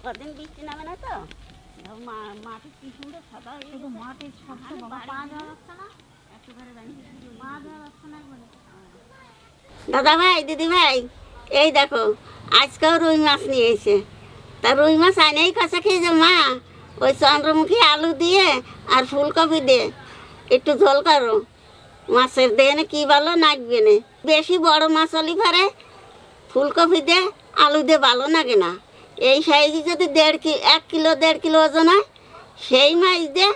কদিন বৃষ্টি নামে না তো মাটি কি সুন্দর সাদা শুধু মাটির শব্দ পা দেওয়া যাচ্ছে না একেবারে পা দেওয়া যাচ্ছে না একবারে। দাদা ভাই দিদি ভাই এই দেখো আজকেও রুই মাছ নিয়ে এসে তা রুই মাছ আনেই কাছে খেয়ে যে মা ওই চন্দ্রমুখী আলু দিয়ে আর ফুলকপি দিয়ে একটু ঝোল করো মাছের দেনে কি ভালো লাগবে না বেশি বড় মাছ হলে পারে ফুলকপি দিয়ে আলু দিয়ে ভালো লাগে না এই সাইজে যদি 1 কিলো 1.5 কিলো ওজন হয় সেই মাছ দিয়ে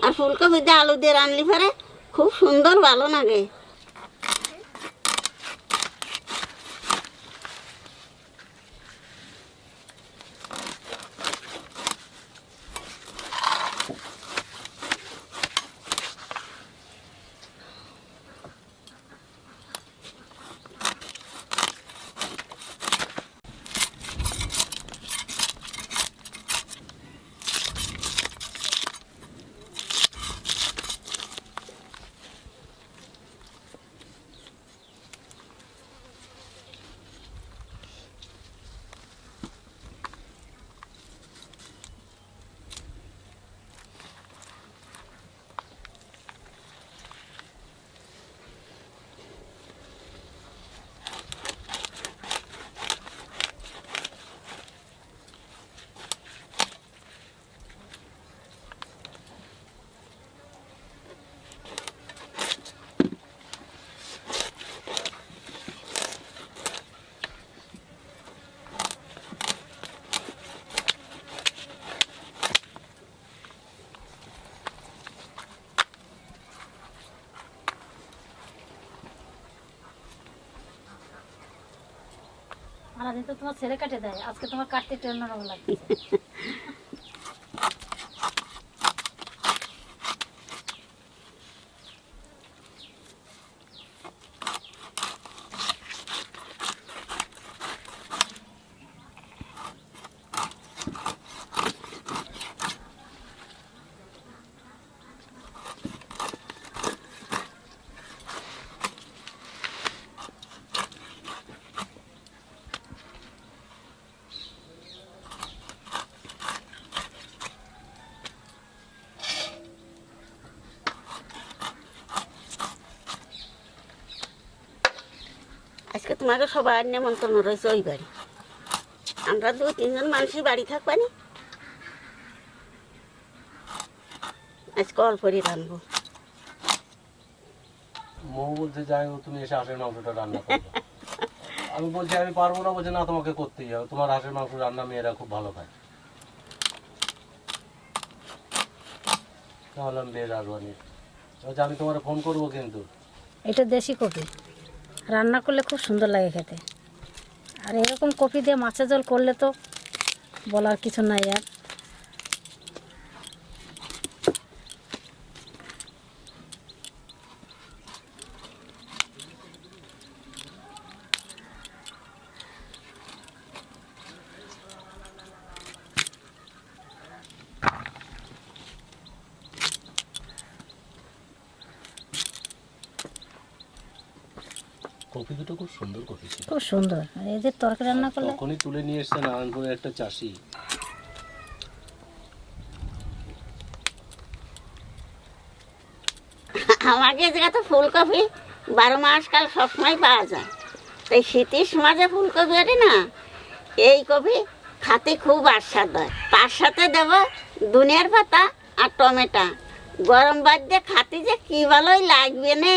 আর ফুলকপি দিয়ে আলু দিয়ে রানলে পারে খুব সুন্দর ভালো লাগে। সারাদিন তো তোমার ছেলে কাটে দেয়, আজকে তোমার কাটতে একটু অন্যরকম লাগছে। আজকে তোমাকে সবার নেমন্তন্ন রয়েছে ওই বাড়ি আমরা 2-3 জন মানুষই বাড়ি থাকবানি আজকে অল্পই রানবো। মৌ বলছে যাই তুমি এসে হাঁসের মাংসটা রান্না করবে আমি বলছি আমি পারবো না বলছে না তোমাকে করতেই হবে তোমার হাঁসের মাংস রান্না মেয়েরা খুব ভালো খায় তাহলে আমি বেশ আসবানি আমি তোমার ফোন করবো কিন্তু এটা দেশি কপি রান্না করলে খুব সুন্দর লাগে খেতে আর এরকম কপি দিয়ে মাছের ঝোল করলে তো বলার কিছু নাই আর কপি দুটো খুব সুন্দর কপি ছিল খুব সুন্দর আর এদের তরকারি রান্না করলে তখনই তুলে নিয়ে এসছে নারায়ণপুরের একটা চাষি আমাকে জায়গা তো ফুলকপি 12 মাস কাল সবসময় পাওয়া যায় তাই শীতের মাঝে ফুলকপি ওঠে না এই কপি খাতে খুব আস্বাদ হয় তার সাথে দেব ধনিয়ার পাতা আর টমেটো গরম ভাত দিয়ে খাতে যে কি ভালোই লাগবে না।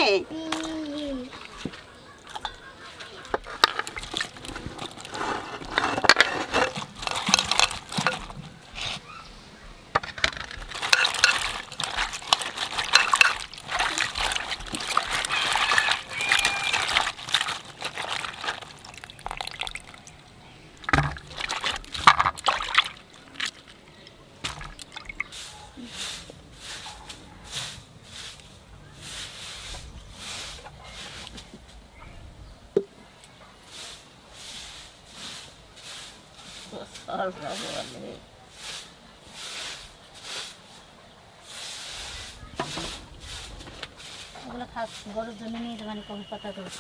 ওগুলো খাস গরুর জন্য নিয়ে যাবেন কম পাতা করে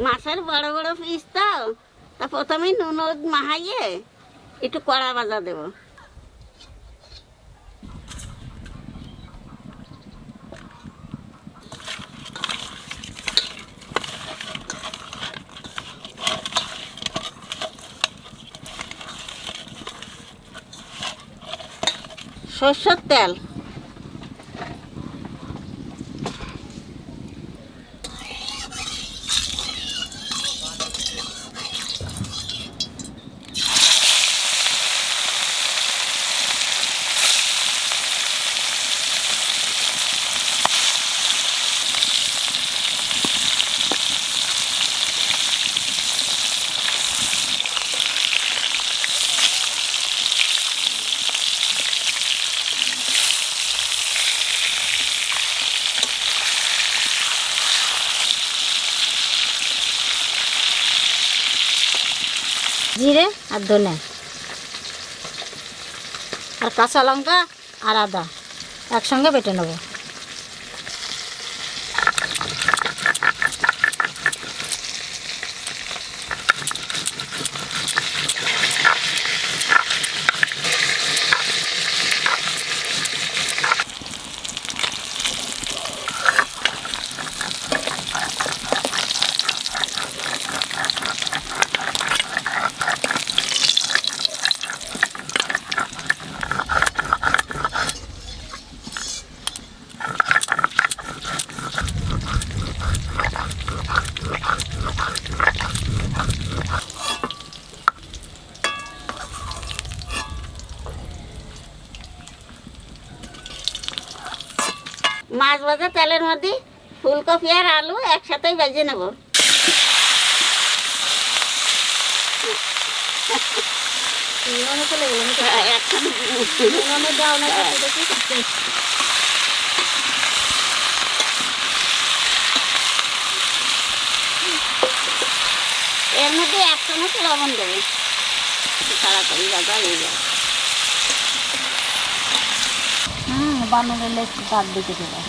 মাছের বড় বড় পিস তো, তা প্রথমে নুন হলুদ মাখাইয়ে একটু কড়া ভাজা দেবো। সরষের তেল, জিরে আর ধনে আর কাঁচা লঙ্কা আর আদা একসঙ্গে বেটে নেব। মাছ ভাজা তেলের মধ্যে ফুলকপি আর আলু একসাথেই ভেজে নেব। এর মধ্যে 1 চামচ লবণ দেবে, তাড়াতাড়ি ভাজা হয়ে যায়। বানরের লেজ দাঁত দিতে দেবে।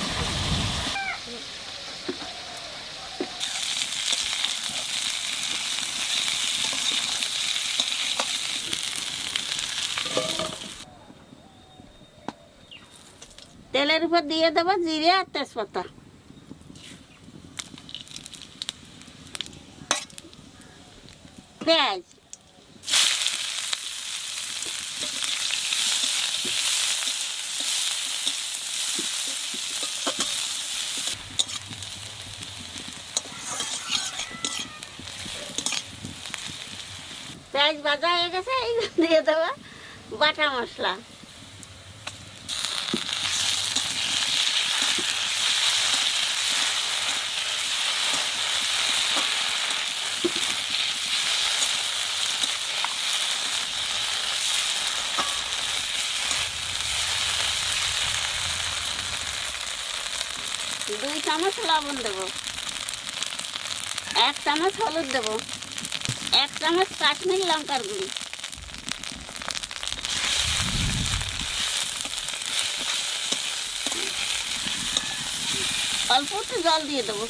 তেলের উপর দিয়ে দেবো জিরে আর তেজপাতা। পেঁয়াজ, পেঁয়াজ ভাজা হয়ে গেছে, এই দিয়ে দেবো বাটা মশলা। দুই চামচ লবণ দেবো, 1 চামচ হলুদ দেবো, 1 চামচ কাশ্মীরি লঙ্কার গুঁড়ি, অল্প একটু জল দিয়ে দেবো।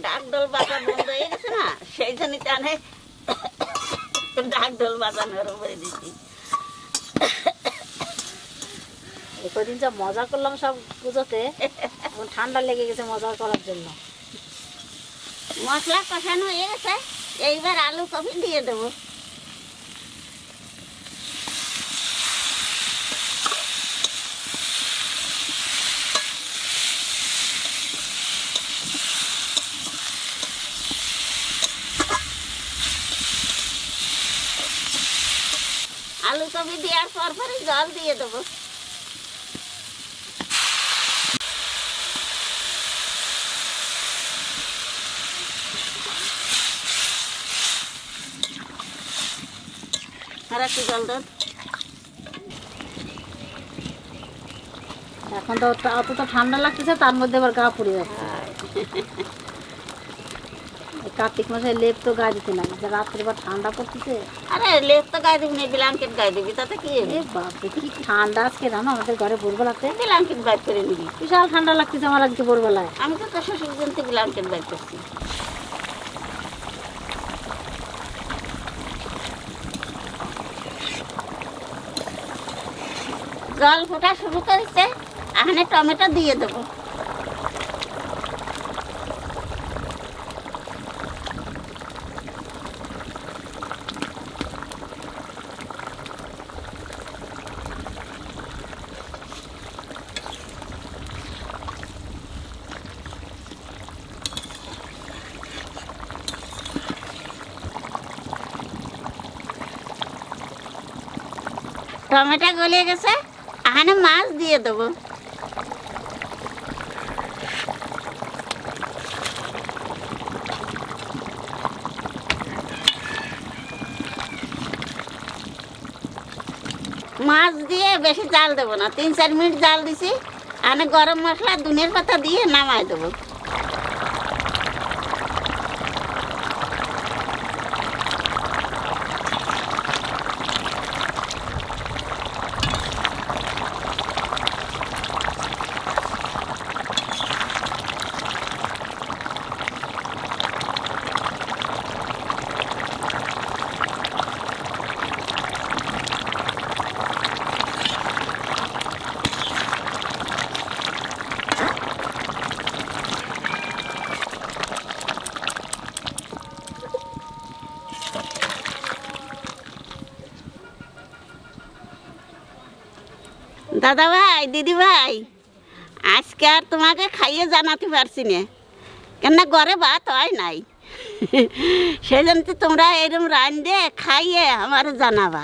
ডাক ডোল বাজা বন্ধ হয়ে গেছে না, সেই জন্য টানে ডাক ডোল বাজানোর উপরে দিচ্ছি। কদিন যা মজা করলাম সব পুজোতে, এখন ঠান্ডা লেগে গেছে মজা করার জন্য। মশলা কষানো হয়ে গেছে, এইবার আলু কপি দিয়ে দেবো। আলু কপি দেওয়ার পরই জল দিয়ে দেবো। আর একটু জল দেন। এখন তো অত তো ঠান্ডা লাগতেছে, তার মধ্যে আবার গা পুড়ে যাচ্ছে। কার্তিক মাসে লেপ তো গায়ে দিতে নাই, যে রাত্রে বা ঠান্ডা পড়তেছে। আরে লেপ তো গায়ে দিবি না, ব্ল্যাঙ্কেট গায়ে দিবি, তাতে কি এ বাপরে কি ঠান্ডা আজকে জানো আমাদের ঘরে ভোরবেলাতে, ব্ল্যাঙ্কেট বাইর করে নিবি। বিশাল ঠান্ডা লাগতেছে আমার আজকে ভোরবেলায়। আমি তো তোর শ্বশুর জন্য ব্ল্যাঙ্কেট বাইর করছি। জল ফোটা শুরু করেছে, এখানে টমেটো দিয়ে দেবো। টমেটো গলে গেছে, এখানে মাছ দিয়ে দেবো। মাছ দিয়ে বেশি জাল দেবো না, 3-4 মিনিট জাল দিছি। এখানে গরম মশলা ধনিয়ার পাতা দিয়ে নামাই দেবো। দাদা ভাই, দিদি ভাই, আজকে আর তোমাকে খাইয়ে জানাতে পারছি না, কেননা ঘরে ভাত হয় নাই। সেই জন্য তো তোমরা এরকম রান্ধে খাইয়ে আমার জানাবা।